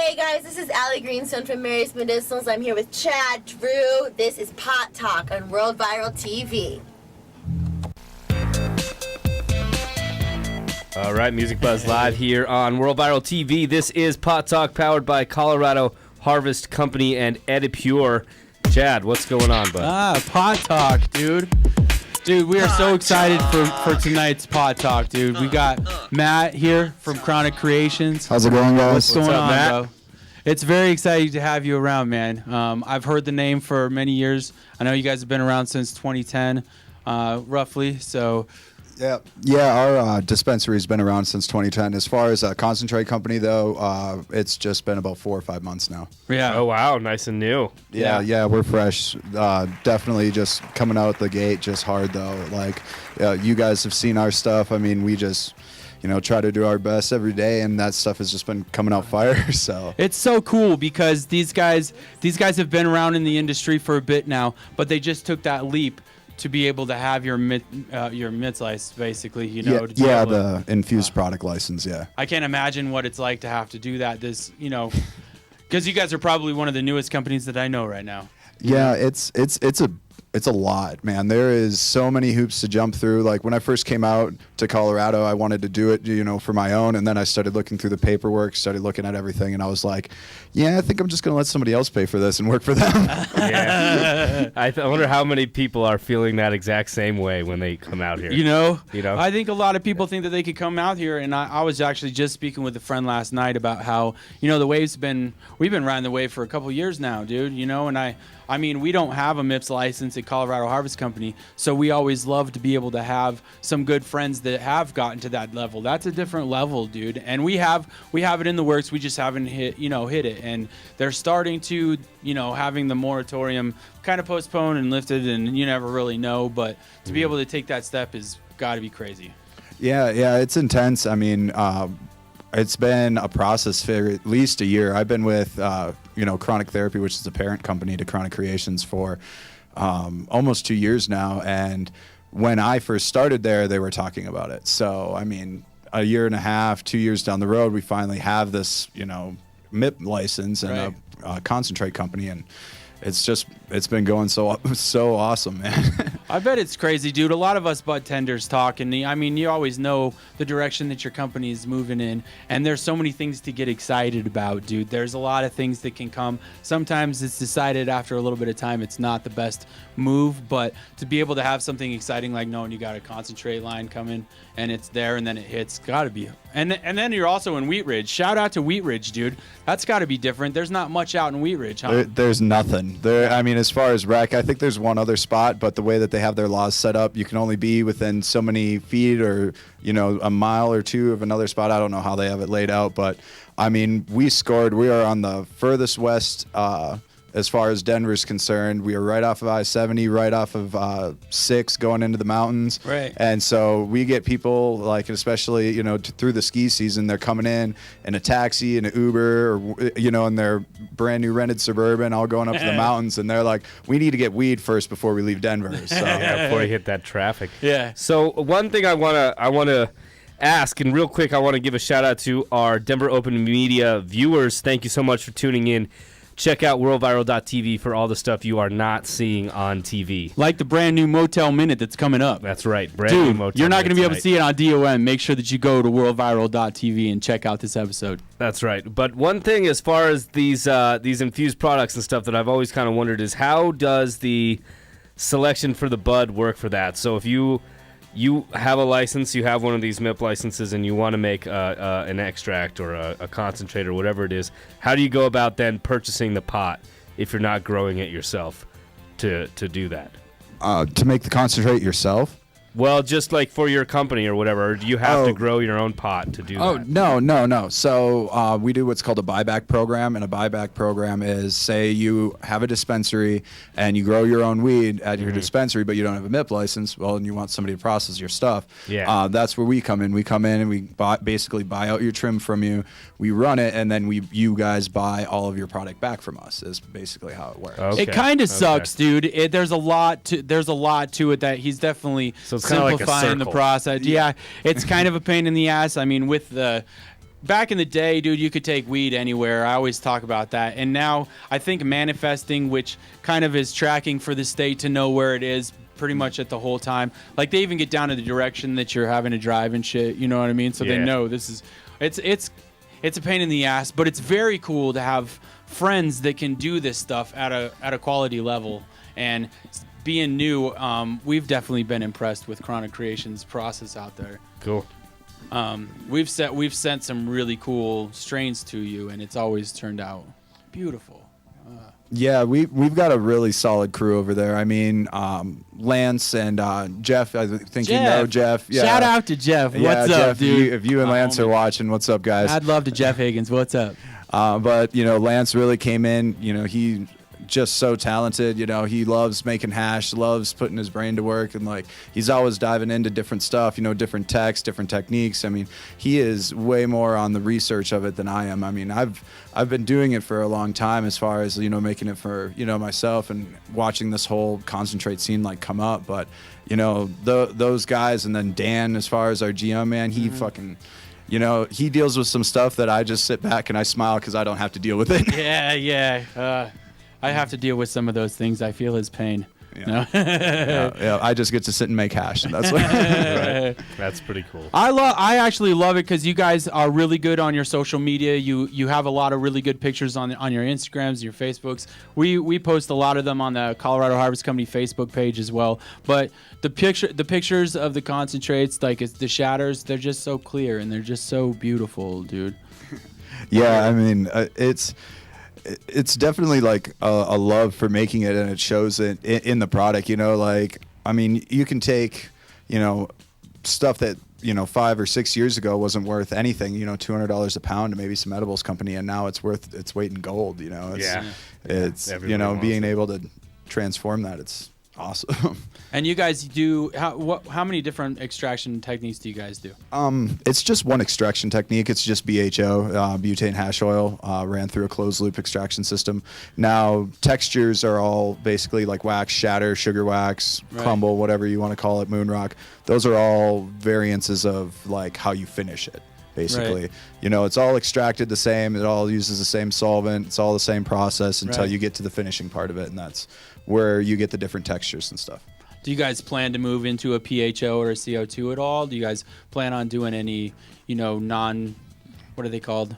Hey guys, this is Allie Greenstone from Mary's Medicinals. I'm here with Chad Drew. This is PotTalk on World Viral TV. All right, Music Buzz Live here on World Viral TV. This is PotTalk powered by Colorado Harvest Company and Edipure. Chad, what's going on, bud? PotTalk, dude. Dude, we are so excited for tonight's PotTalk, dude. We got Matt here from Chronic Creations. How's it going, guys? What's going on, Matt? bro? It's very exciting to have you around, man. I've heard the name for many years. I know you guys have been around since 2010, roughly. So, yeah. Our dispensary has been around since 2010. As far as a concentrate company, though, it's just been about 4 or 5 months now. yeah. Oh, wow, nice and new. Yeah, we're fresh. Definitely just coming out the gate, just hard though. Like, you guys have seen our stuff. I mean, we just, try to do our best every day, and that stuff has just been coming out fire. So It's so cool because these guys have been around in the industry for a bit now, but they just took that leap to be able to have your MITS license, basically, the infused product license. Yeah. I can't imagine what it's like to have to do that. Because you guys are probably one of the newest companies that I know right now. Yeah, it's a lot, man. There is so many hoops to jump through. Like when I first came out to Colorado, I wanted to do it, for my own. And then I started looking through the paperwork, started looking at everything, and I was like, yeah, I think I'm just going to let somebody else pay for this and work for them. Yeah. I wonder how many people are feeling that exact same way when they come out here. I think a lot of people think that they could come out here, and I was actually just speaking with a friend last night about how, the wave's we've been riding the wave for a couple years now, dude, and I mean, we don't have a MIPS license at Colorado Harvest Company, so we always love to be able to have some good friends that have gotten to that level. That's a different level, dude, and we have it in the works. We just haven't hit it, and they're starting to, having the moratorium kind of postponed and lifted, and you never really know, but to be able to take that step has got to be crazy. Yeah, it's intense. I mean, it's been a process for at least a year. I've been with, Chronic Therapy, which is a parent company to Chronic Creations, for almost 2 years now. And when I first started there, they were talking about it. So, I mean, a year and a half, 2 years down the road, we finally have this, MIP license and a concentrate company. And it's been going so awesome, man. I bet it's crazy, dude. A lot of us bud tenders talk, and you always know the direction that your company is moving in, and there's so many things to get excited about, dude. There's a lot of things that can come. Sometimes it's decided after a little bit of time it's not the best move, but to be able to have something exciting like knowing you got a concentrate line coming and it's there and then it hits, gotta be. And then you're also in Wheat Ridge. Shout out to Wheat Ridge, dude. That's got to be different. There's not much out in Wheat Ridge, huh? There's nothing. I mean, as far as rec, I think there's one other spot, but the way that they have their laws set up, you can only be within so many feet or, a mile or two of another spot. I don't know how they have it laid out, but, I mean, we are on the furthest west as far as Denver's concerned. We are right off of I-70, right off of 6 going into the mountains. Right. And so we get people, like, especially, through the ski season, they're coming in a taxi, in an Uber, or, in their brand new rented Suburban, all going up to the mountains. And they're like, we need to get weed first before we leave Denver. So Yeah, before you hit that traffic. Yeah. So one thing I want to ask, and real quick, I want to give a shout out to our Denver Open Media viewers. Thank you so much for tuning in. Check out worldviral.tv for all the stuff you are not seeing on TV. Like the brand new Motel Minute that's coming up. That's right. New Motel you're not going to be able to tonight. see it on DOM. Make sure that you go to worldviral.tv and check out this episode. That's right. But one thing as far as these infused products and stuff that I've always kind of wondered is, how does the selection for the bud work for that? So if you have a license, you have one of these MIP licenses, and you want to make an extract or a concentrate or whatever it is, how do you go about then purchasing the pot if you're not growing it yourself to do that? To make the concentrate yourself? Well, just like for your company or whatever, or do you have to grow your own pot to do that? Oh, no. So we do what's called a buyback program, and a buyback program is, say you have a dispensary and you grow your own weed at your dispensary, but you don't have a MIP license, well, and you want somebody to process your stuff. Yeah. That's where we come in. We come in and we basically buy out your trim from you. We run it, and then you guys buy all of your product back from us, is basically how it works. Okay. It kind of sucks, dude. There's a lot to it that he's definitely So it's kind of like a simplifying the circle. process. Yeah, it's kind of a pain in the ass. I mean, with the back in the day, dude, you could take weed anywhere. I always talk about that. And now I think manifesting, which kind of is tracking for the state to know where it is pretty much at the whole time. Like they even get down to the direction that you're having to drive and shit. You know what I mean? So they know this is, it's a pain in the ass, but it's very cool to have friends that can do this stuff at a quality level. And being new, we've definitely been impressed with Chronic Creations' process out there. Cool. We've sent some really cool strains to you, and it's always turned out beautiful. Yeah, we've got a really solid crew over there. I mean, Lance and Jeff. I think you know Jeff. Yeah. Shout out to Jeff. Yeah, What's Jeff, up, dude? If you and Lance are watching, what's up, guys? I'd love to Jeff Higgins. What's up? But Lance really came in. He just so talented. He loves making hash, loves putting his brain to work, and like he's always diving into different stuff. Different techs, different techniques. I mean, he is way more on the research of it than I am. I mean, I've been doing it for a long time as far as making it for myself and watching this whole concentrate scene like come up. But those guys, and then Dan, as far as our GM man, he fucking. He deals with some stuff that I just sit back and I smile because I don't have to deal with it. Yeah. I have to deal with some of those things. I feel his pain. Yeah. Yeah, I just get to sit and make hash. And that's what. Right. That's pretty cool. I actually love it because you guys are really good on your social media. You have a lot of really good pictures on your Instagrams, your Facebooks. We post a lot of them on the Colorado Harvest Company Facebook page as well. But the pictures of the concentrates, like it's the shatters, they're just so clear and they're just so beautiful, dude. Yeah, I mean, it's definitely like a love for making it, and it shows it in the product. I mean, you can take stuff that 5 or 6 years ago wasn't worth anything, $200 a pound to maybe some edibles company, and now it's worth its weight in gold. It's being able to transform that, it's awesome. And you guys do how many different extraction techniques do you guys do? It's just one extraction technique. It's just BHO, butane hash oil, ran through a closed loop extraction system. Now textures are all basically like wax, shatter, sugar wax, crumble, whatever you want to call it, moon rock. Those are all variances of like how you finish it. Basically, it's all extracted the same. It all uses the same solvent. It's all the same process until you get to the finishing part of it, and that's where you get the different textures and stuff. Do you guys plan to move into a PHO or a CO2 at all? Do you guys plan on doing any, what are they called?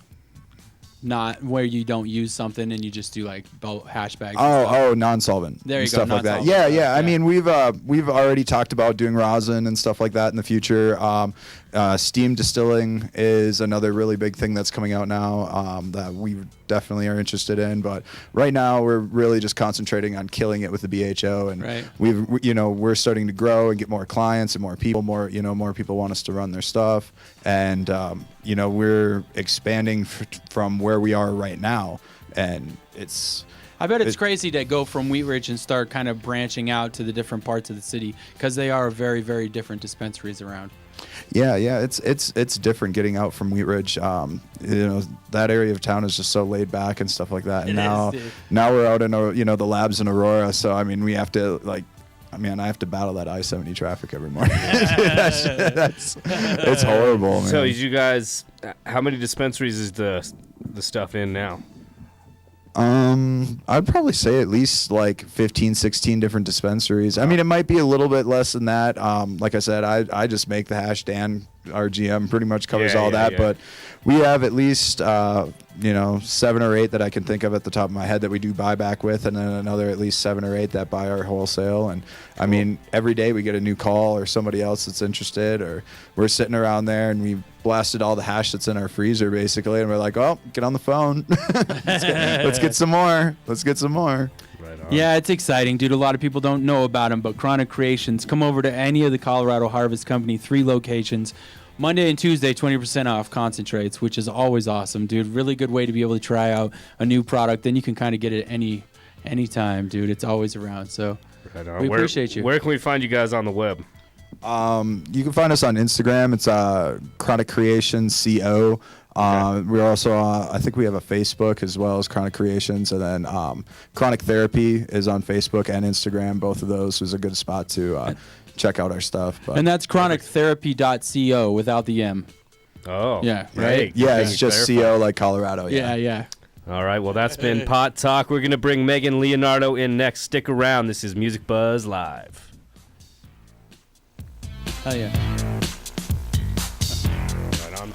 Not where you don't use something and you just do like bulk hash bags. Non-solvent. There you go. Stuff like that. Yeah. I mean, we've already talked about doing rosin and stuff like that in the future. Steam distilling is another really big thing that's coming out now that we definitely are interested in. But right now, we're really just concentrating on killing it with the BHO, and we're starting to grow and get more clients and more people. More people want us to run their stuff, and we're expanding from where we are right now, and it's. I bet it's crazy to go from Wheat Ridge and start kind of branching out to the different parts of the city because they are very, very different dispensaries around. Yeah, it's different getting out from Wheat Ridge. That area of town is just so laid back and stuff like that. And now we're out in the labs in Aurora, so I mean we have to I have to battle that I-70 traffic every morning. It's horrible, man. So you guys, how many dispensaries is the stuff in now? I'd probably say at least like 15, 16 different dispensaries. I mean, it might be a little bit less than that. Like I said, I just make the hash. Dan, our GM, pretty much covers all that. But we have at least, 7 or 8 that I can think of at the top of my head that we do buyback with, and then another at least 7 or 8 that buy our wholesale. And I mean, every day we get a new call or somebody else that's interested, or we're sitting around there and we blasted all the hash that's in our freezer basically, and we're like, oh, get on the phone. Let's get some more. Right on. Yeah, it's exciting, dude. A lot of people don't know about them, but Chronic Creations, come over to any of the Colorado Harvest Company 3 locations. Monday and Tuesday, 20% off concentrates, which is always awesome, dude. Really good way to be able to try out a new product. Then you can kind of get it any time, dude. It's always around. So we appreciate you. Where can we find you guys on the web? You can find us on Instagram. It's Chronic Creations CO. We're also I think we have a Facebook as well as Chronic Creations, and then Chronic Therapy is on Facebook and Instagram. Both of those is a good spot to check out our stuff. But and that's chronictherapy.co without the M. Oh. Yeah, hey, right? Yeah, good it's just clarify. CO like Colorado. Yeah. All right, well, that's been Pot Talk. We're going to bring Megan Leonardo in next. Stick around. This is Music Buzz Live. Hell yeah. Right on.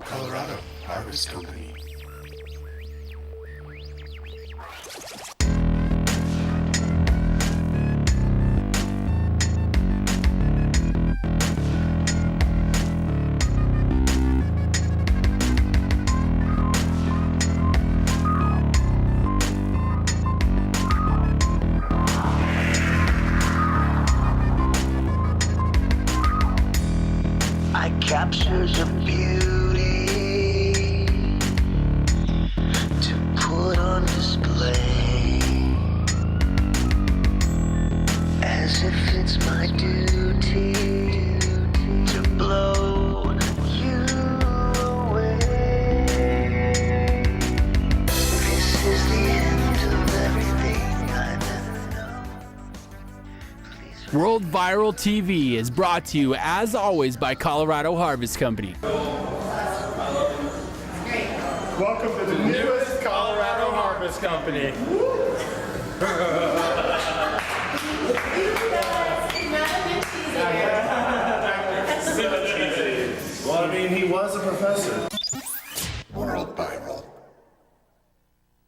Colorado Harvest Company. I captured your beauty to put on display, as if it's my duty to blow you away. This is the end of everything I've ever known. Please World Viral TV is brought to you, as always, by Colorado Harvest Company. Welcome to the newest Colorado Harvest Company. Well, I mean, he was a professor.